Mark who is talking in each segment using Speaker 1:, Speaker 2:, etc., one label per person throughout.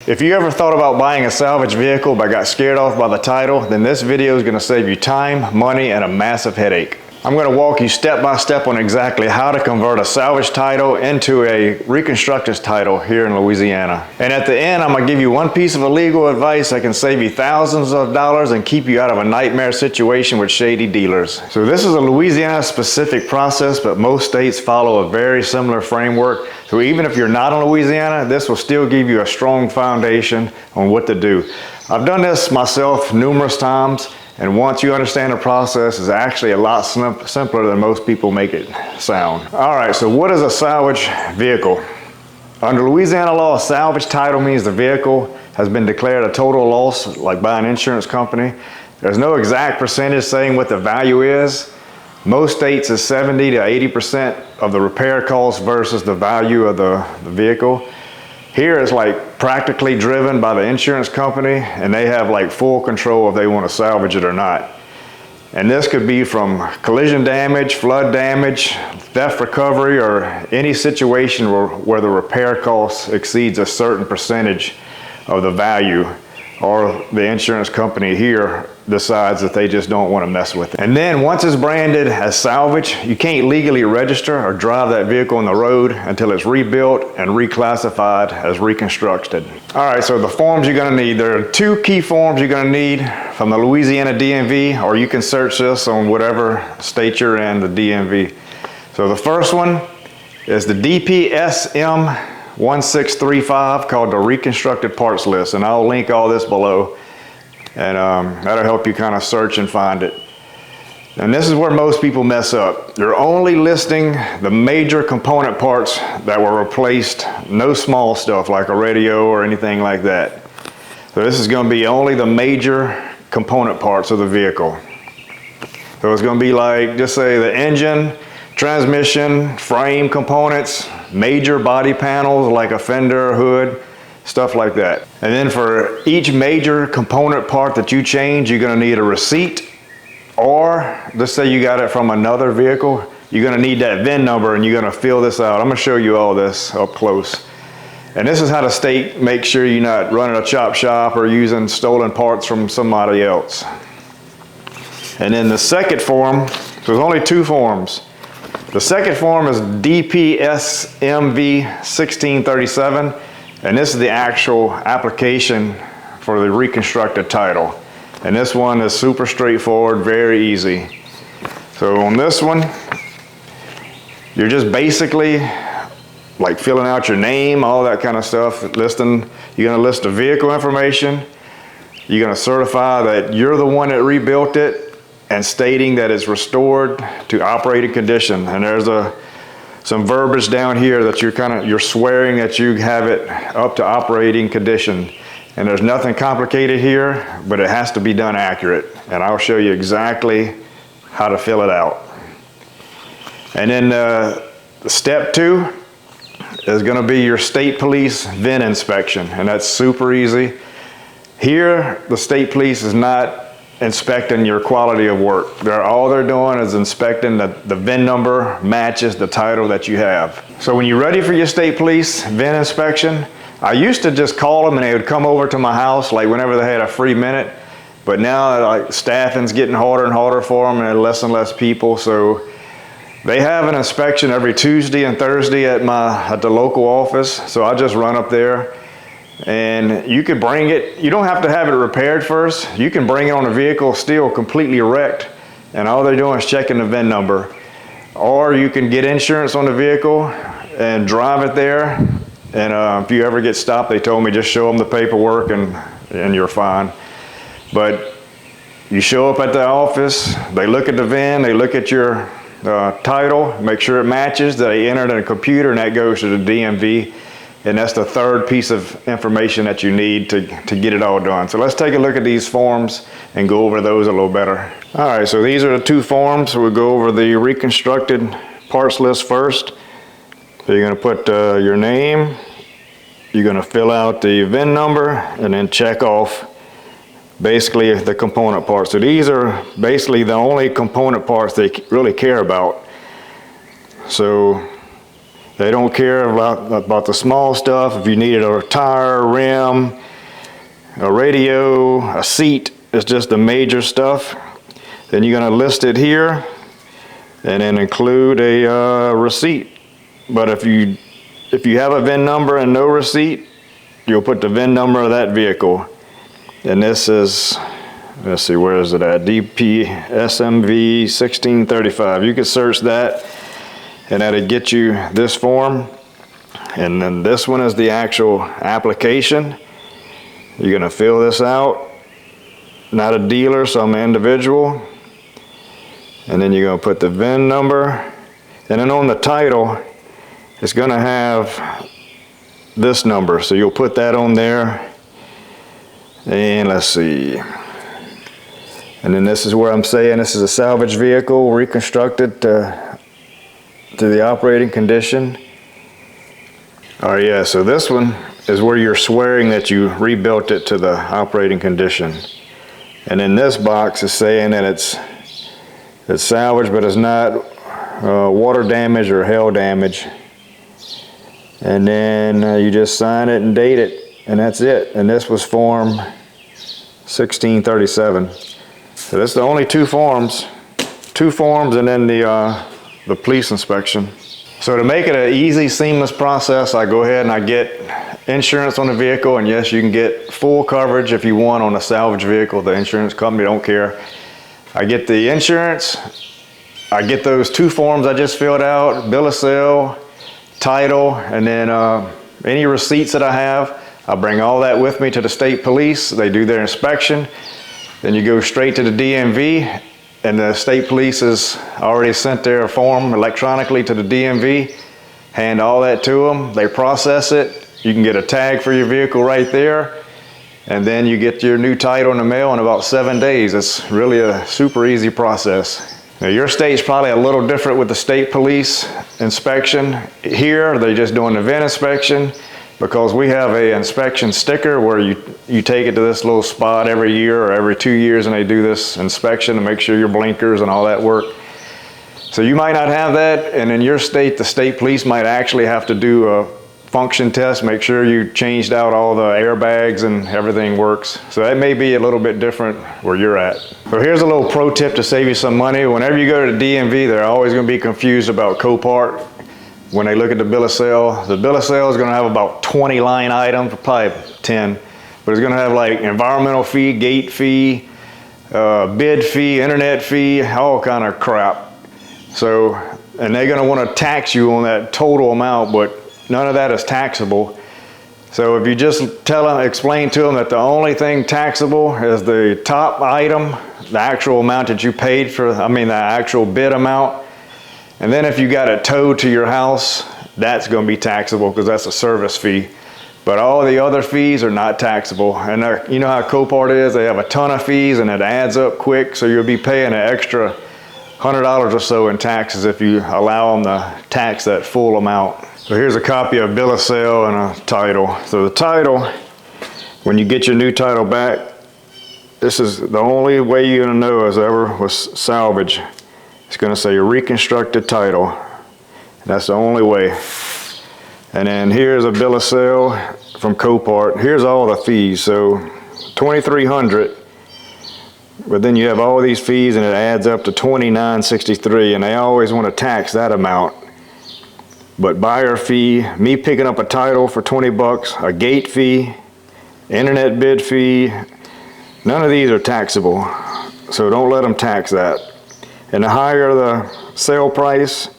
Speaker 1: If you ever thought about buying a salvage vehicle but got scared off by the title, then this video is going to save you time, money, and a massive headache. I'm going to walk you step by step on exactly how to convert a salvage title into a reconstructed title here in Louisiana. And at the end, I'm going to give you one piece of illegal advice that can save you thousands of dollars and keep you out of a nightmare situation with shady dealers. So this is a Louisiana specific process, but most states follow a very similar framework. So even if you're not in Louisiana, this will still give you a strong foundation on what to do. I've done this myself numerous times, and once you understand the process, it's actually a lot simpler than most people make it sound. All right, so what is a salvage vehicle? Under Louisiana law, a salvage title means the vehicle has been declared a total loss, like by an insurance company. There's no exact percentage saying what the value is. Most states is 70 to 80% of the repair cost versus the value of the vehicle. Here it's like practically driven by the insurance company, and they have like full control if they want to salvage it or not. And this could be from collision damage, flood damage, theft recovery, or any situation where the repair cost exceeds a certain percentage of the value, or the insurance company here decides that they just don't want to mess with it. And then once it's branded as salvage, you can't legally register or drive that vehicle on the road until it's rebuilt and reclassified as reconstructed. All right, so the forms you're going to need. There are two key forms you're going to need from the Louisiana DMV, or you can search this on whatever state you're in, the DMV. So the first one is the DPSM 1635, called the Reconstructed Parts List, and I'll link all this below, and that'll help you kind of search and find it. And this is where most people mess up. They're only listing the major component parts that were replaced, no small stuff like a radio or anything like that. So this is going to be only the major component parts of the vehicle. So it's going to be like, just say the engine, transmission, frame components, major body panels like a fender, hood, stuff like that. And then for each major component part that you change, you're going to need a receipt, or let's say you got it from another vehicle, you're going to need that VIN number, and you're going to fill this out. I'm going to show you all this up close. And this is how the state makes sure you're not running a chop shop or using stolen parts from somebody else. And then the second form, so there's only two forms. The second form is DPSMV 1637, and this is the actual application for the reconstructed title. And this one is super straightforward, very easy. So on this one, you're just basically like filling out your name, all that kind of stuff, listing. You're gonna list the vehicle information. You're gonna certify that you're the one that rebuilt it, and stating that it's restored to operating condition. And there's some verbiage down here that you're swearing that you have it up to operating condition. And there's nothing complicated here, but it has to be done accurate. And I'll show you exactly how to fill it out. And then step 2 is going to be your state police VIN inspection, and that's super easy. Here, the state police is not inspecting your quality of work. All they're doing is inspecting that the VIN number matches the title that you have. So when you're ready for your state police VIN inspection, I used to just call them and they would come over to my house like whenever they had a free minute, but now like staffing's getting harder and harder for them, and less and less people, so they have an inspection every Tuesday and Thursday at the local office. So I just run up there, and you could bring it. You don't have to have it repaired first. You can bring it on a vehicle still completely wrecked, and all they're doing is checking the VIN number. Or you can get insurance on the vehicle and drive it there, and if you ever get stopped, they told me just show them the paperwork and you're fine. But you show up at the office, they look at the VIN, they look at your title, make sure it matches, they enter it in a computer, and that goes to the DMV. And that's the third piece of information that you need to get it all done. So let's take a look at these forms and go over those a little better. All right, so these are the two forms. We'll go over the reconstructed parts list first. So you're gonna put your name, you're gonna fill out the VIN number, and then check off basically the component parts. So these are basically the only component parts they really care about. So they don't care about the small stuff. If you needed a tire, rim, a radio, a seat is just the major stuff. Then you're going to list it here and then include a receipt. But if you have a VIN number and no receipt, you'll put the VIN number of that vehicle. And this is, let's see, where is it at? DPSMV 1635. You can search that and that'll get you this form. And then this one is the actual application. You're gonna fill this out. Not a dealer, so I'm an individual. And then you're gonna put the VIN number. And then on the title, it's gonna have this number. So you'll put that on there. And let's see. And then this is where I'm saying this is a salvage vehicle, reconstructed to the operating condition. All right, yeah, so this one is where you're swearing that you rebuilt it to the operating condition. And in this box is saying that it's salvage, but it's not water damage or hail damage. And then you just sign it and date it, and that's it. And this was form 1637. So that's the only two forms, and then the police inspection. So to make it an easy, seamless process, I go ahead and I get insurance on the vehicle, and yes, you can get full coverage if you want on a salvage vehicle. The insurance company don't care. I get the insurance, I get those two forms I just filled out, bill of sale, title, and then any receipts that I have, I bring all that with me to the state police. They do their inspection. Then you go straight to the DMV, and the state police has already sent their form electronically to the DMV. Hand all that to them. They process it. You can get a tag for your vehicle right there. And then you get your new title in the mail in about 7 days. It's really a super easy process. Now your state's probably a little different with the state police inspection. Here, they're just doing the VIN inspection, because we have a inspection sticker where you take it to this little spot every year or every 2 years, and they do this inspection to make sure your blinkers and all that work. So you might not have that, and in your state, the state police might actually have to do a function test, make sure you changed out all the airbags and everything works. So that may be a little bit different where you're at. So here's a little pro tip to save you some money. Whenever you go to the DMV, they're always going to be confused about Copart. When they look at the bill of sale is going to have about 20 line items, probably 10, but it's going to have like environmental fee, gate fee, bid fee, internet fee, all kind of crap. So, and they're going to want to tax you on that total amount, but none of that is taxable. So if you just explain to them that the only thing taxable is the top item, the actual amount that you paid for, the actual bid amount. And then if you got it towed to your house, that's going to be taxable because that's a service fee. But all the other fees are not taxable. And you know how Copart is, they have a ton of fees and it adds up quick, so you'll be paying an extra $100 or so in taxes if you allow them to tax that full amount. So here's a copy of bill of sale and a title. So the title, when you get your new title back, this is the only way you're going to know as ever was salvage. It's going to say a reconstructed title. That's the only way. And then here's a bill of sale from Copart. Here's all the fees. So $2,300, but then you have all these fees and it adds up to $2,963, and they always want to tax that amount. But buyer fee, me picking up a title for 20 bucks, a gate fee, internet bid fee, none of these are taxable. So don't let them tax that. And the higher the sale price,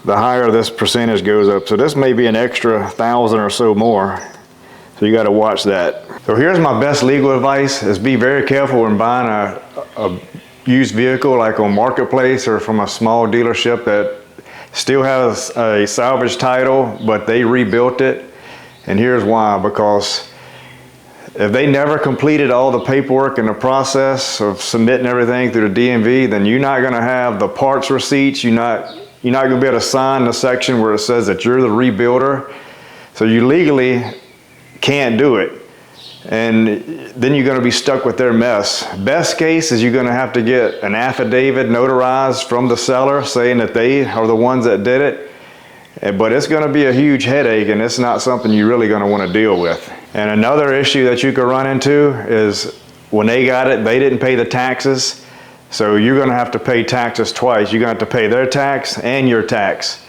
Speaker 1: the higher this percentage goes up. So this may be an extra 1,000 or so more. So you got to watch that. So here's my best legal advice: is be very careful when buying a used vehicle, like on Marketplace or from a small dealership that still has a salvage title, but they rebuilt it. And here's why: because if they never completed all the paperwork in the process of submitting everything through the DMV, then you're not going to have the parts receipts. You're not going to be able to sign the section where it says that you're the rebuilder. So you legally can't do it. And then you're going to be stuck with their mess. Best case is you're going to have to get an affidavit notarized from the seller saying that they are the ones that did it. But it's going to be a huge headache, and it's not something you're really going to want to deal with. And another issue that you could run into is when they got it, they didn't pay the taxes. So you're going to have to pay taxes twice. You're going to have to pay their tax and your tax.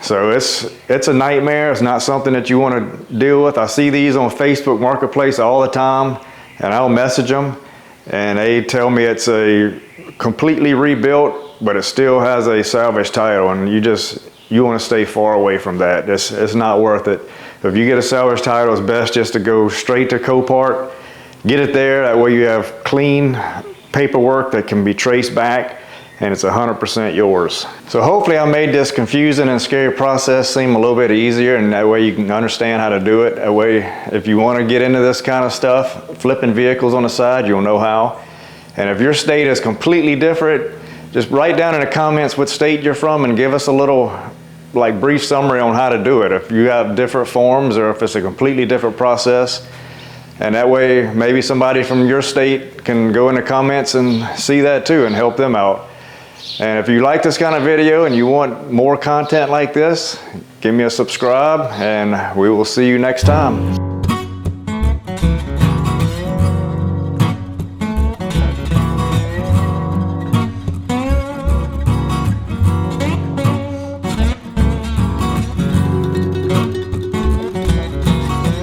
Speaker 1: So it's a nightmare. It's not something that you want to deal with. I see these on Facebook Marketplace all the time, and I'll message them, and they tell me it's a completely rebuilt, but it still has a salvage title, and you want to stay far away from that. It's not worth it. If you get a salvage title, it's best just to go straight to Copart, get it there. That way you have clean paperwork that can be traced back, and it's 100% yours. So hopefully I made this confusing and scary process seem a little bit easier, and that way you can understand how to do it. That way, if you want to get into this kind of stuff, flipping vehicles on the side, you'll know how. And if your state is completely different, just write down in the comments what state you're from and give us a little brief summary on how to do it. If you have different forms or if it's a completely different process. And that way maybe somebody from your state can go in the comments and see that too and help them out. And if you like this kind of video and you want more content like this, give me a subscribe, and we will see you next time.